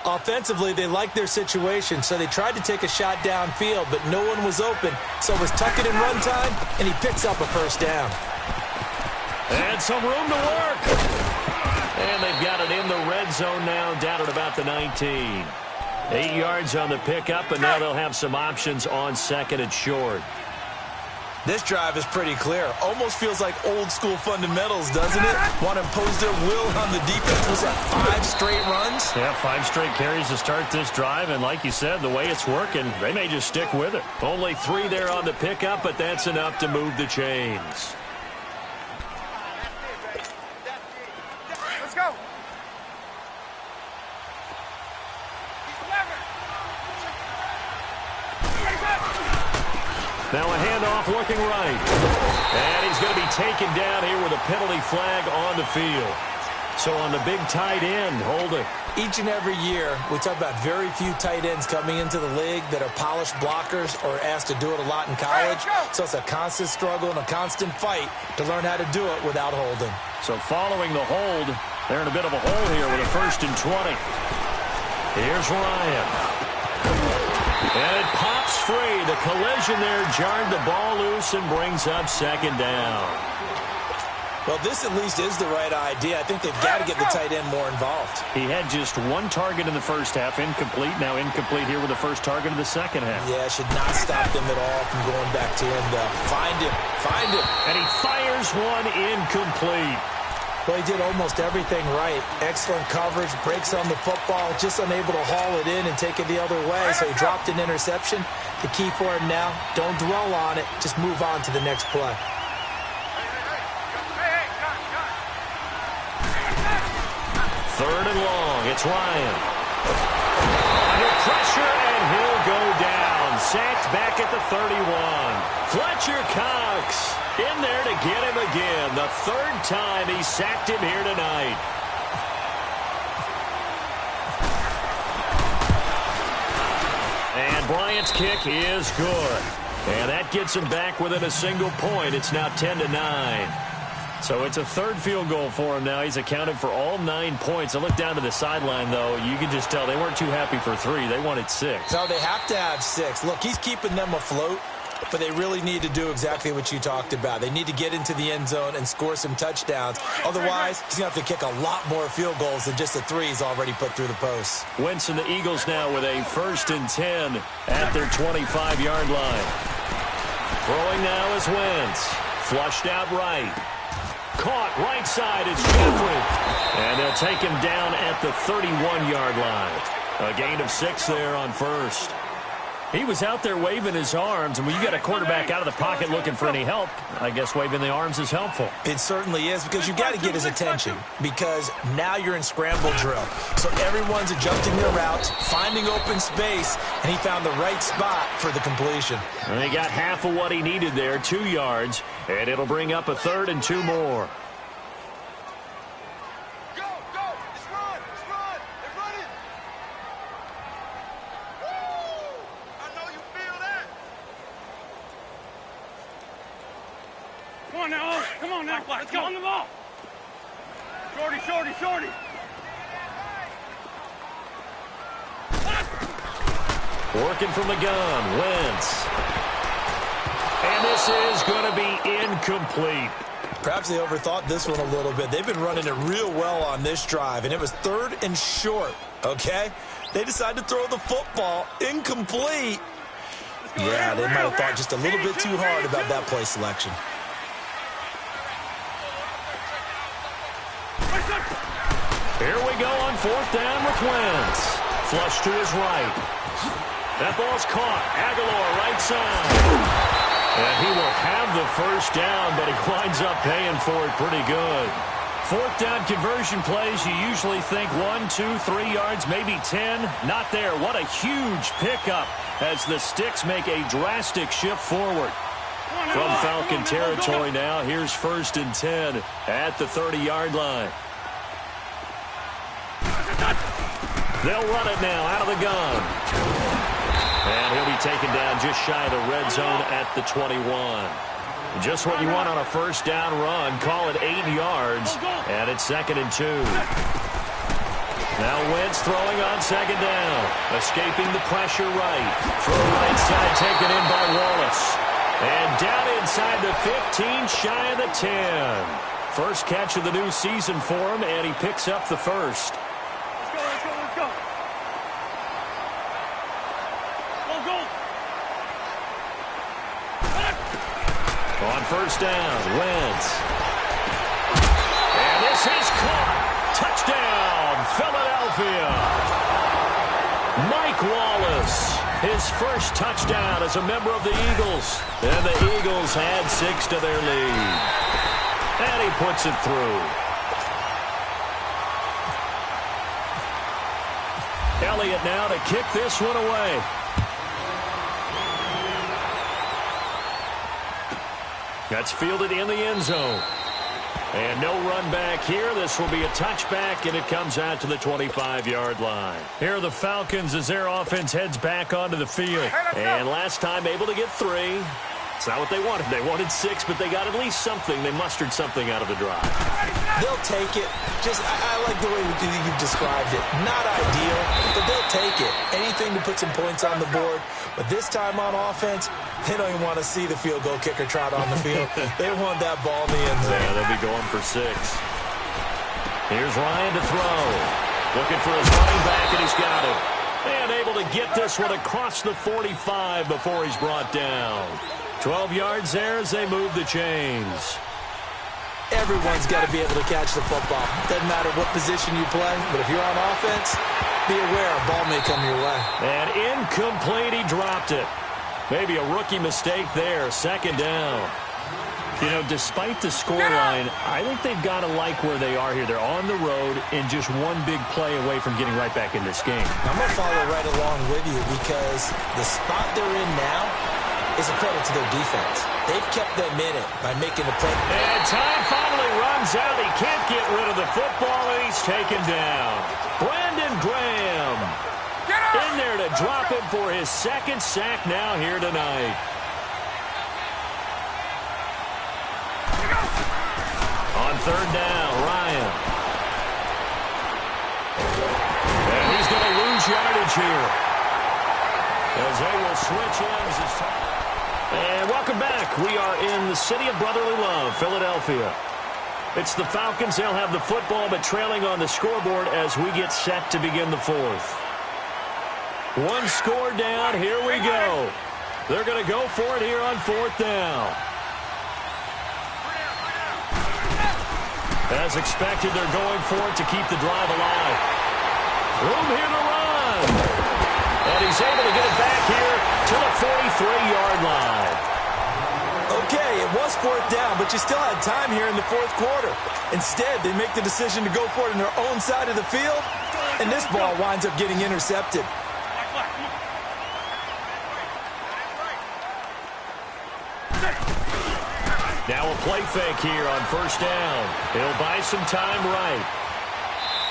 Offensively, they liked their situation, so they tried to take a shot downfield, but no one was open. So it was tuck it in run time, and he picks up a first down. And some room to work. And they've got it in the red zone now, down at about the 19. 8 yards on the pickup, and now they'll have some options on second and short. This drive is pretty clear. Almost feels like old-school fundamentals, doesn't it? Want to impose their will on the defense. Was that 5 straight runs? Yeah, 5 straight carries to start this drive, and like you said, the way it's working, they may just stick with it. Only 3 there on the pickup, but that's enough to move the chains. Let's go. Now a handoff looking right. And he's going to be taken down here with a penalty flag on the field. So on the big tight end, holding. Each and every year, we talk about very few tight ends coming into the league that are polished blockers or asked to do it a lot in college. So it's a constant struggle and a constant fight to learn how to do it without holding. So following the hold, they're in a bit of a hole here with a 1st and 20. Here's Ryan. And it pops free. The collision there jarred the ball loose and brings up 2nd down. Well, this at least is the right idea. I think they've got to get the tight end more involved. He had just 1 target in the first half, incomplete. Now incomplete here with the first target of the second half. Yeah, should not stop them at all from going back to him, though. Find him. Find him. And he fires one incomplete. Well, he did almost everything right. Excellent coverage, breaks on the football, just unable to haul it in and take it the other way, so he dropped an interception. The key for him now, don't dwell on it, just move on to the next play. Third and long, it's Ryan. Under pressure, and he'll go down. Sacked back at the 31. Fletcher Cox in there to get him again. The 3rd time he sacked him here tonight. And Bryant's kick is good. And that gets him back within a single point. It's now 10-9. So it's a 3rd field goal for him now. He's accounted for all 9 points. I look down to the sideline, though. You can just tell they weren't too happy for 3. They wanted 6. No, they have to have 6. Look, he's keeping them afloat, but they really need to do exactly what you talked about. They need to get into the end zone and score some touchdowns. Otherwise, he's going to have to kick a lot more field goals than just the 3 he's already put through the posts. Wentz and the Eagles now with a 1st and 10 at their 25-yard line. Throwing now is Wentz. Flushed out right. Caught right side, it's Jeffrey. And they'll take him down at the 31-yard line. A gain of 6 there on 1st. He was out there waving his arms, and when you get a quarterback out of the pocket looking for any help, I guess waving the arms is helpful. It certainly is, because you've got to get his attention, because now you're in scramble drill. So everyone's adjusting their routes, finding open space, and he found the right spot for the completion. And he got half of what he needed there, 2 yards, and it'll bring up a 3rd and 2 more. Come on now, let's go on the ball. Shorty, shorty, shorty. Working from the gun, Wentz. And this is going to be incomplete. Perhaps they overthought this one a little bit. They've been running it real well on this drive, and it was 3rd and short, okay? They decided to throw the football incomplete. Yeah, they might have thought just a little bit too hard about that play selection. Here we go on 4th down with Wentz. Flush to his right. That ball's caught. Aguilar right side. And he will have the 1st down, but he winds up paying for it pretty good. 4th down conversion plays, you usually think 1, 2, 3 yards, maybe 10. Not there. What a huge pickup as the Sticks make a drastic shift forward. From Falcon territory now, here's 1st and 10 at the 30-yard line. They'll run it now out of the gun. And he'll be taken down just shy of the red zone at the 21. Just what you want on a 1st down run. Call it 8 yards. And it's 2nd and 2. Now Wentz throwing on 2nd down. Escaping the pressure right. Throw right side taken in by Wallace. And down inside the 15, shy of the 10. First catch of the new season for him, and he picks up the 1st. On 1st down, Wentz. And this is caught. Touchdown, Philadelphia. Mike Wallace, his 1st touchdown as a member of the Eagles. And the Eagles add 6 to their lead. And he puts it through. Elliott now to kick this one away. That's fielded in the end zone. And no run back here. This will be a touchback, and it comes out to the 25-yard line. Here are the Falcons as their offense heads back onto the field. And last time able to get 3. It's not what they wanted. They wanted 6, but they got at least something. They mustered something out of the drive. They'll take it. I like the way you've described it. Not ideal, but they'll take it. Anything to put some points on the board. But this time on offense, they don't even want to see the field goal kicker trot on the field. They want that ball in the end zone. Yeah, they'll be going for 6. Here's Ryan to throw. Looking for his running back, and he's got it. And able to get this one across the 45 before he's brought down. 12 yards there as they move the chains. Everyone's got to be able to catch the football. Doesn't matter what position you play, but if you're on offense, be aware a ball may come your way. And incomplete, he dropped it. Maybe a rookie mistake there, 2nd down. You know, despite the scoreline, I think they've got to like where they are here. They're on the road and just one big play away from getting right back in this game. I'm going to follow right along with you because the spot they're in now is a credit to their defense. They've kept them in it by making the play. And time finally runs out. He can't get rid of the football, and he's taken down. Brandon Graham in there to drop him for his 2nd sack now here tonight. On 3rd down, Ryan. And he's going to lose yardage here as they will switch ends this time. And welcome back. We are in the city of brotherly love, Philadelphia. It's the Falcons. They'll have the football, but trailing on the scoreboard as we get set to begin the 4th. 1 score down. Here we go. They're going to go for it here on 4th down. As expected, they're going for it to keep the drive alive. Room here to run. And he's able to get it back here to the 43-yard line. Okay, it was 4th down, but you still had time here in the 4th quarter. Instead, they make the decision to go for it on their own side of the field, and this ball winds up getting intercepted. Now a play fake here on 1st down. He'll buy some time right.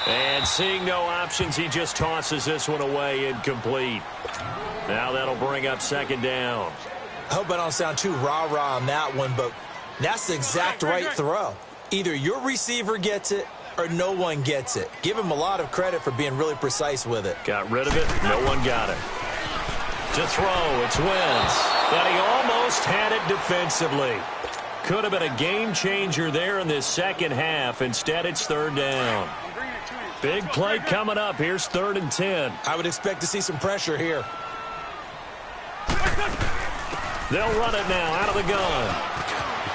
And seeing no options, he just tosses this one away, incomplete. Now that'll bring up 2nd down. I hope I don't sound too rah-rah on that one, but that's the exact right throw. Either your receiver gets it or no one gets it. Give him a lot of credit for being really precise with it. Got rid of it. No one got it. To throw, it's Wentz. But he almost had it defensively. Could have been a game changer there in this 2nd half. Instead, it's 3rd down. Big play coming up. Here's 3rd and 10. I would expect to see some pressure here. They'll run it now out of the gun.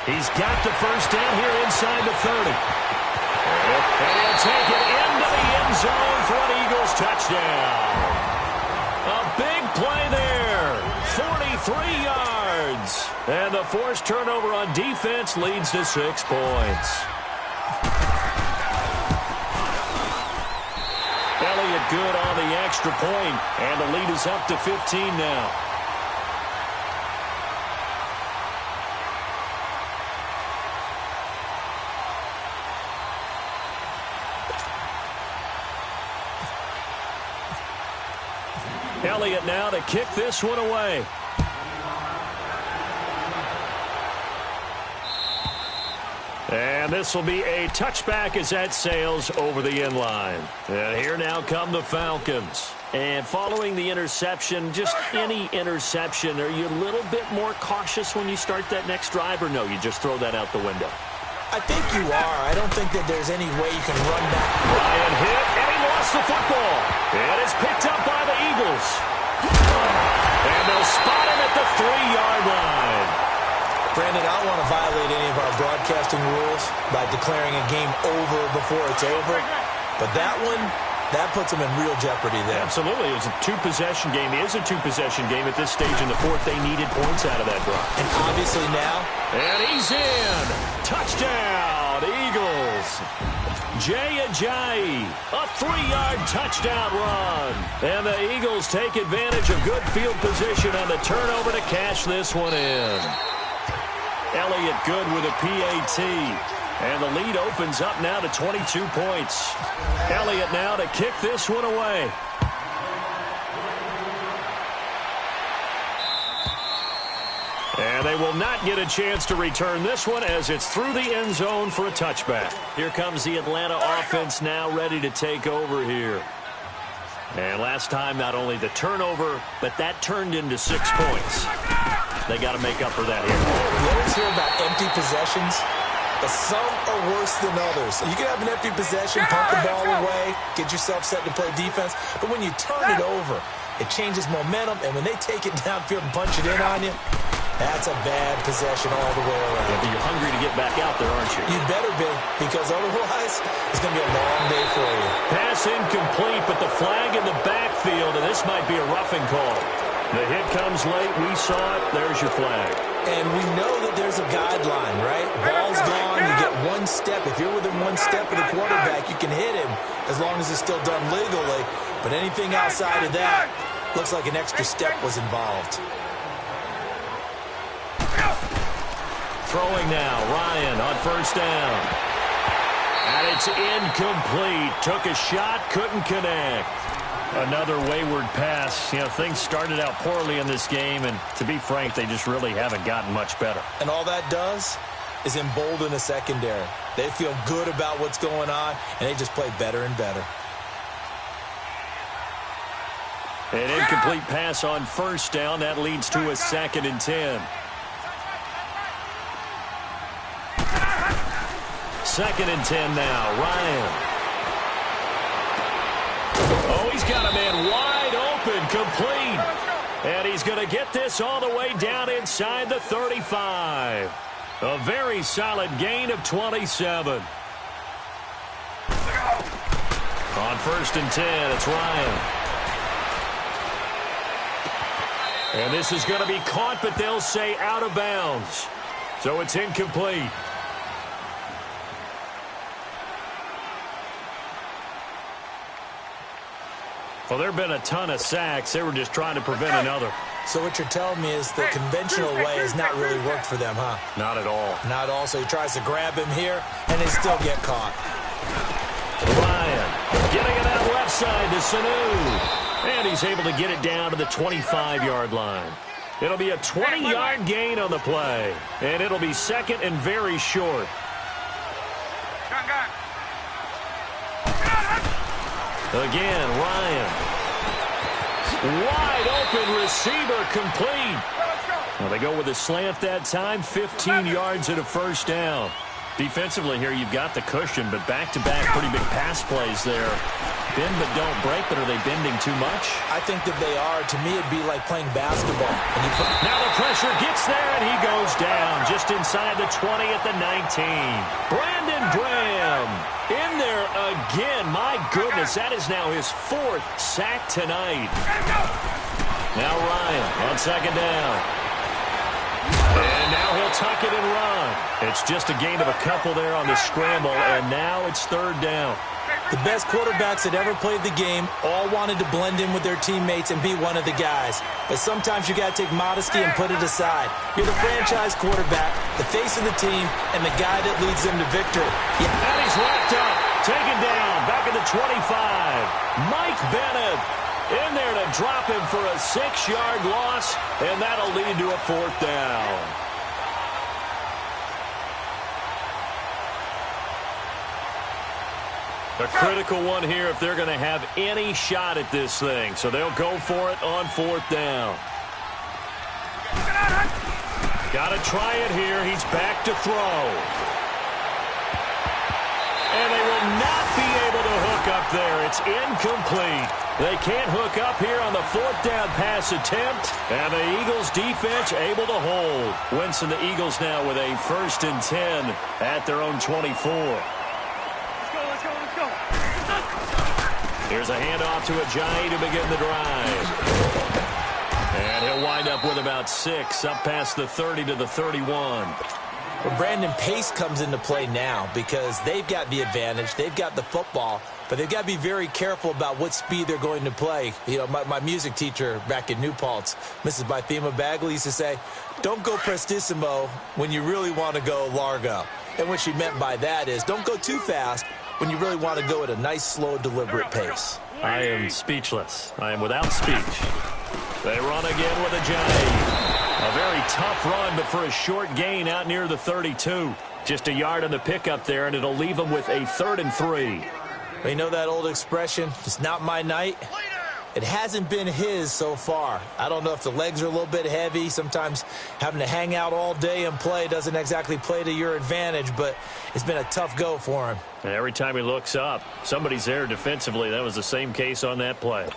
He's got the 1st down here inside the 30. And he'll take it into the end zone for an Eagles touchdown. A big play there. 43 yards. And the forced turnover on defense leads to 6 points. Elliott good on the extra point, and the lead is up to 15 now. Elliott now to kick this one away. And this will be a touchback as that sails over the end line. And here now come the Falcons. And following the interception, just any interception, are you a little bit more cautious when you start that next drive, or no, you just throw that out the window? I think you are. I don't think that there's any way you can run back. Ryan hit, and he lost the football. And it's picked up by the Eagles. And they'll spot him at the 3-yard line. Brandon, I don't want to violate any of our broadcasting rules by declaring a game over before it's over. But that one, that puts them in real jeopardy there. Absolutely. It was a 2-possession game. It is a 2-possession game at this stage in the 4th. They needed points out of that drive. And obviously now. And he's in. Touchdown, Eagles. Jay Ajayi, a 3-yard touchdown run. And the Eagles take advantage of good field position on the turnover to cash this one in. Elliott good with a PAT. And the lead opens up now to 22 points. Elliott now to kick this one away. And they will not get a chance to return this one as it's through the end zone for a touchback. Here comes the Atlanta offense now ready to take over here. And last time, not only the turnover, but that turned into 6 points. They got to make up for that here. You always hear about empty possessions, but some are worse than others. You can have an empty possession, punt the ball away, get yourself set to play defense, but when you turn it over, it changes momentum, and when they take it downfield and punch it in on you, that's a bad possession all the way around. Yeah, but you're hungry to get back out there, aren't you? You better be, because otherwise, it's going to be a long day for you. Pass incomplete, but the flag in the backfield, and this might be a roughing call. The hit comes late. We saw it. There's your flag. And we know that there's a guideline, right? Ball's gone. You get one step. If you're within one step of the quarterback, you can hit him as long as it's still done legally. But anything outside of that looks like an extra step was involved. Throwing now, Ryan on first down. And it's incomplete. Took a shot, couldn't connect. Another wayward pass. You know, things started out poorly in this game, and to be frank, they just really haven't gotten much better. And all that does is embolden the secondary. They feel good about what's going on, and they just play better and better. An incomplete pass on first down. That leads to a 2nd and 10. 2nd and 10 now. Ryan. Oh, he's got a man wide open, complete. And he's going to get this all the way down inside the 35. A very solid gain of 27. On 1st and 10, it's Ryan. And this is going to be caught, but they'll say out of bounds. So it's incomplete. Well, there have been a ton of sacks. They were just trying to prevent another. So what you're telling me is the conventional way has not really worked for them, huh? Not at all. Not at all. So he tries to grab him here, and they still get caught. Ryan getting it out left side to Sanu. And he's able to get it down to the 25-yard line. It'll be a 20-yard gain on the play. And it'll be 2nd and very short. Again, Ryan. Wide open receiver, complete. Well, they go with a slant that time, 15 yards and a first down. Defensively here, you've got the cushion, but back-to-back pretty big pass plays there. Bend but don't break, but are they bending too much? I think that they are. To me, it'd be like playing basketball. Now the pressure gets there, and he goes down just inside the 20 at the 19. Brandon Graham in there again. My goodness, that is now his 4th sack tonight. Now Ryan on 2nd down. And now he'll tuck it and run. It's just a gain of a couple there on the scramble, and now it's 3rd down. The best quarterbacks that ever played the game all wanted to blend in with their teammates and be one of the guys. But sometimes you got to take modesty and put it aside. You're the franchise quarterback, the face of the team, and the guy that leads them to victory. Yeah. And he's wrapped up, taken down, back at the 25. Mike Bennett in there to drop him for a 6-yard loss, and that'll lead to a 4th down. A critical one here if they're going to have any shot at this thing. So they'll go for it on 4th down. Got to try it here. He's back to throw. And they will not be able to hook up there. It's incomplete. They can't hook up here on the 4th down pass attempt. And the Eagles defense able to hold. Winston, the Eagles now with a 1st and 10 at their own 24. Here's a handoff to Ajayi to begin the drive. And he'll wind up with about 6, up past the 30 to the 31. Well, Brandon, pace comes into play now because they've got the advantage. They've got the football. but they've got to be very careful about what speed they're going to play. You know, my music teacher back in New Paltz, Mrs. Bythema Bagley, used to say, don't go prestissimo when you really want to go largo. And what she meant by that is don't go too fast when you really want to go at a nice, slow, deliberate pace. I am speechless. I am without speech. They run again with a J. A very tough run, but for a short gain out near the 32. Just a yard on the pickup there, and it'll leave them with a 3rd and 3. You know that old expression, it's not my night? It hasn't been his so far. I don't know if the legs are a little bit heavy. Sometimes having to hang out all day and play doesn't exactly play to your advantage, but it's been a tough go for him. And every time he looks up, somebody's there defensively. That was the same case on that play.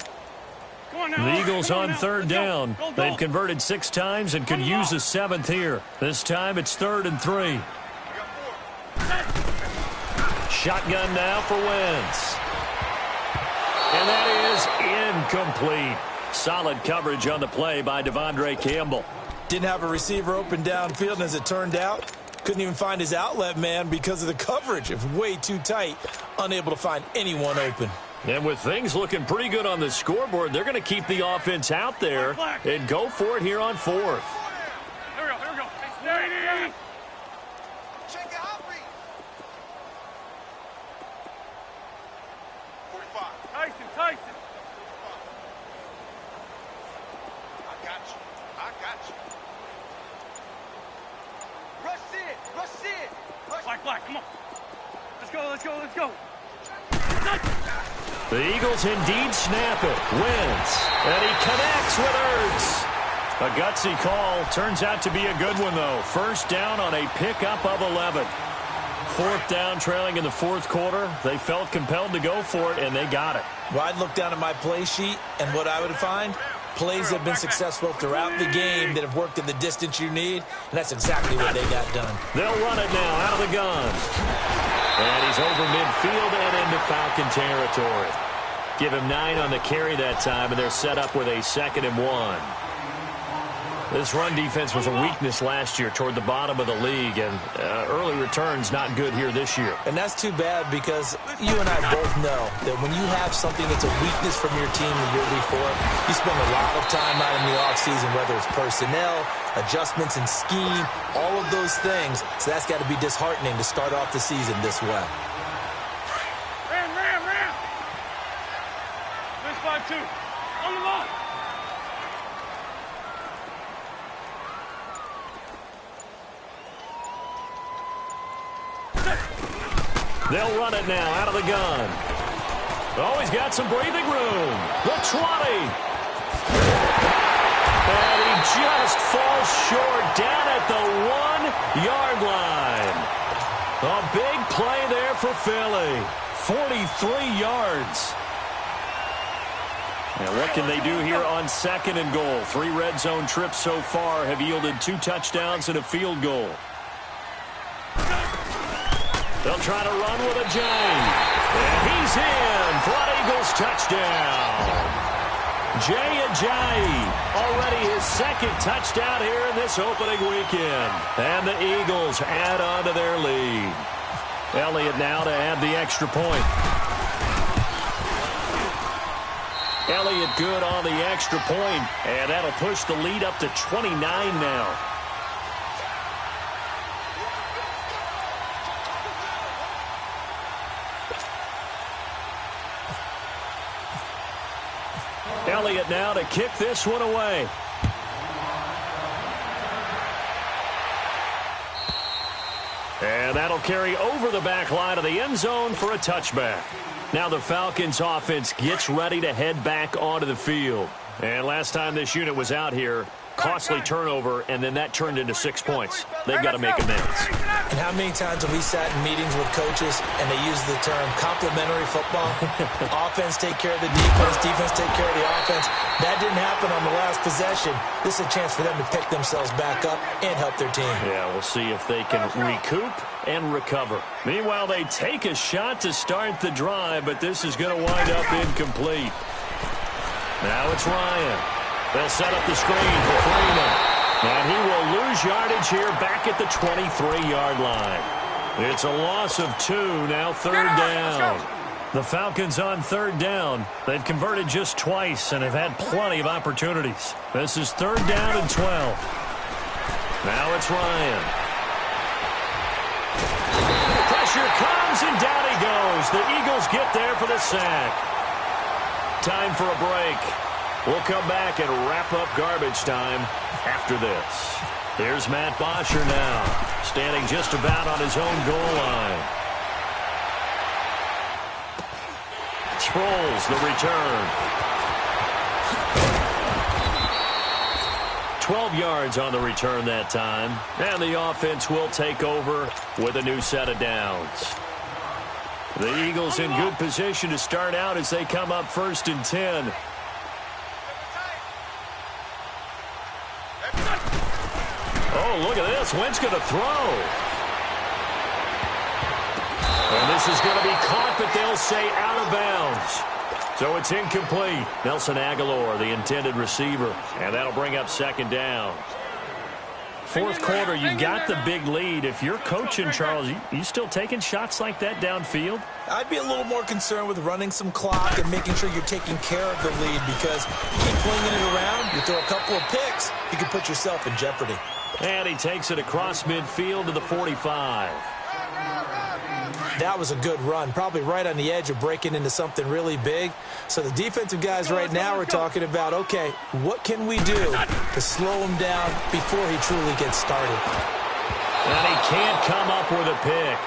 The Eagles on 3rd down. They've converted 6 times and could use a 7th here. This time it's 3rd and 3. Shotgun now for Wentz. And that is incomplete. Solid coverage on the play by Devondre Campbell. Didn't have a receiver open downfield, and as it turned out, couldn't even find his outlet man because of the coverage. It was way too tight, unable to find anyone open. And with things looking pretty good on the scoreboard, they're going to keep the offense out there and go for it here on 4th. Here we go, here we go. Steady! Check it out, Reed. 45. Tyson. I got you. Rush it. Black, come on. Let's go. The Eagles indeed snap it. Wentz. And he connects with Ertz. A gutsy call. Turns out to be a good one, though. 1st down on a pickup of 11. 4th down, trailing in the 4th quarter. They felt compelled to go for it, and they got it. Well, I'd look down at my play sheet, and what I would find, plays that have been successful throughout the game that have worked in the distance you need, and that's exactly what they got done. They'll run it now out of the gun. And he's over midfield and into Falcon territory. Give him 9 on the carry that time, and they're set up with a 2nd and 1. This run defense was a weakness last year toward the bottom of the league, and early returns not good here this year. And that's too bad because you and I both know that when you have something that's a weakness from your team the year before, you spend a lot of time out in the offseason, whether it's personnel, adjustments in scheme, all of those things. So that's got to be disheartening to start off the season this way. Ram. This 5-2. On the line. They'll run it now out of the gun. Oh, he's got some breathing room. The 20. And he just falls short down at the 1-yard line. A big play there for Philly. 43 yards. Now, what can they do here on 2nd and goal? 3 red zone trips so far have yielded 2 touchdowns and a field goal. They'll try to run with a J. And he's in for an Eagles touchdown. Jay Ajayi, already his 2nd touchdown here in this opening weekend. And the Eagles add on to their lead. Elliott now to add the extra point. Elliott good on the extra point, and that'll push the lead up to 29 now. Elliott now to kick this one away. And that'll carry over the back line of the end zone for a touchback. Now the Falcons offense gets ready to head back onto the field. And last time this unit was out here, costly turnover, and then that turned into 6 points. They've got to make amends. And how many times have we sat in meetings with coaches and they use the term complementary football? Offense take care of the defense, defense take care of the offense. That didn't happen on the last possession. This is a chance for them to pick themselves back up and help their team. Yeah, we'll see if they can recoup and recover. Meanwhile, they take a shot to start the drive, but this is going to wind up incomplete. Now it's Ryan. They'll set up the screen for Freeman. And he will lose yardage here back at the 23-yard line. It's a loss of 2, now 3rd down. The Falcons on third down. They've converted just twice and have had plenty of opportunities. This is third down and 12. Now it's Ryan. Pressure comes, and down he goes. The Eagles get there for the sack. Time for a break. We'll come back and wrap up garbage time after this. Here's Matt Bosher now, standing just about on his own goal line. Sproles, the return. 12 yards on the return that time. And the offense will take over with a new set of downs. The Eagles in good position to start out as they come up 1st and 10. Oh, look at this. Wentz going to throw. And this is going to be caught, but they'll say out of bounds. So it's incomplete. Nelson Aguilar, the intended receiver. And that'll bring up 2nd down. 4th quarter, you got the big lead. If you're coaching, Charles, you still taking shots like that downfield? I'd be a little more concerned with running some clock and making sure you're taking care of the lead, because you keep flinging it around, you throw a couple of picks, you can put yourself in jeopardy. And he takes it across midfield to the 45. That was a good run, probably right on the edge of breaking into something really big. So the defensive guys right now are talking about, okay, what can we do to slow him down before he truly gets started? And he can't come up with a pick.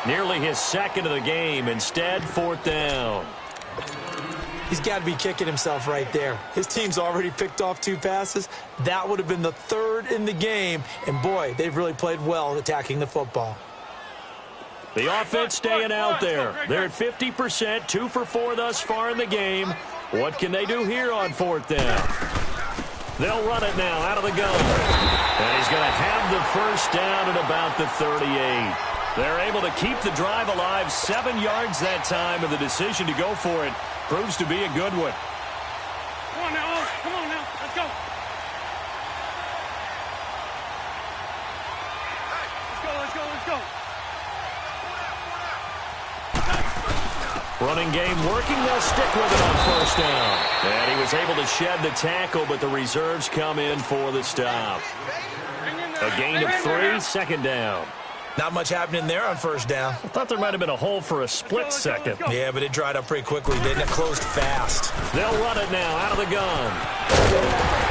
Nearly his 2nd of the game. Instead, 4th down. He's got to be kicking himself right there. His team's already picked off 2 passes. That would have been the 3rd in the game. And, boy, they've really played well attacking the football. The offense staying out there. They're at 50%, 2 for 4 thus far in the game. What can they do here on 4th down? They'll run it now out of the gun. And he's going to have the 1st down at about the 38. They're able to keep the drive alive, 7 yards that time, and the decision to go for it proves to be a good one. Come on now, come on now, let's go. Let's go, let's go, let's go. Running game working. They'll stick with it on 1st down. And he was able to shed the tackle, but the reserves come in for the stop. A gain of 3, 2nd down. Not much happening there on 1st down. I thought there might have been a hole for a split second. Yeah, but it dried up pretty quickly, didn't it? Closed fast. They'll run it now out of the gun.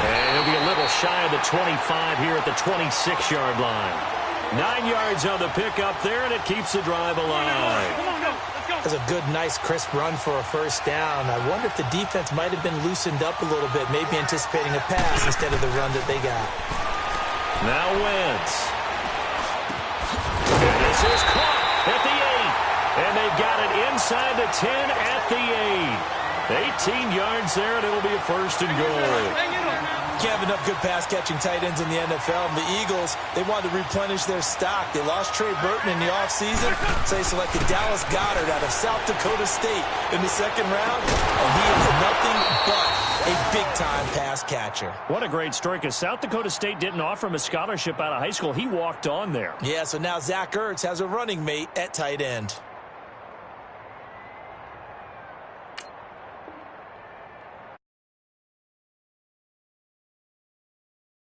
And he'll be a little shy of the 25 here at the 26-yard line. 9 yards on the pickup there, and it keeps the drive alive. That's a good, nice, crisp run for a 1st down. I wonder if the defense might have been loosened up a little bit, maybe anticipating a pass instead of the run that they got. Now Wentz. And this is caught at the 8. And they've got it inside the 10 at the 8. 18 yards there, and it'll be a 1st and goal. Can't have enough good pass-catching tight ends in the NFL. And the Eagles, they wanted to replenish their stock. They lost Trey Burton in the offseason, so they selected Dallas Goedert out of South Dakota State in the 2nd round, and he is nothing but a big-time pass catcher. What a great story, because South Dakota State didn't offer him a scholarship out of high school. He walked on there. Yeah, so now Zach Ertz has a running mate at tight end.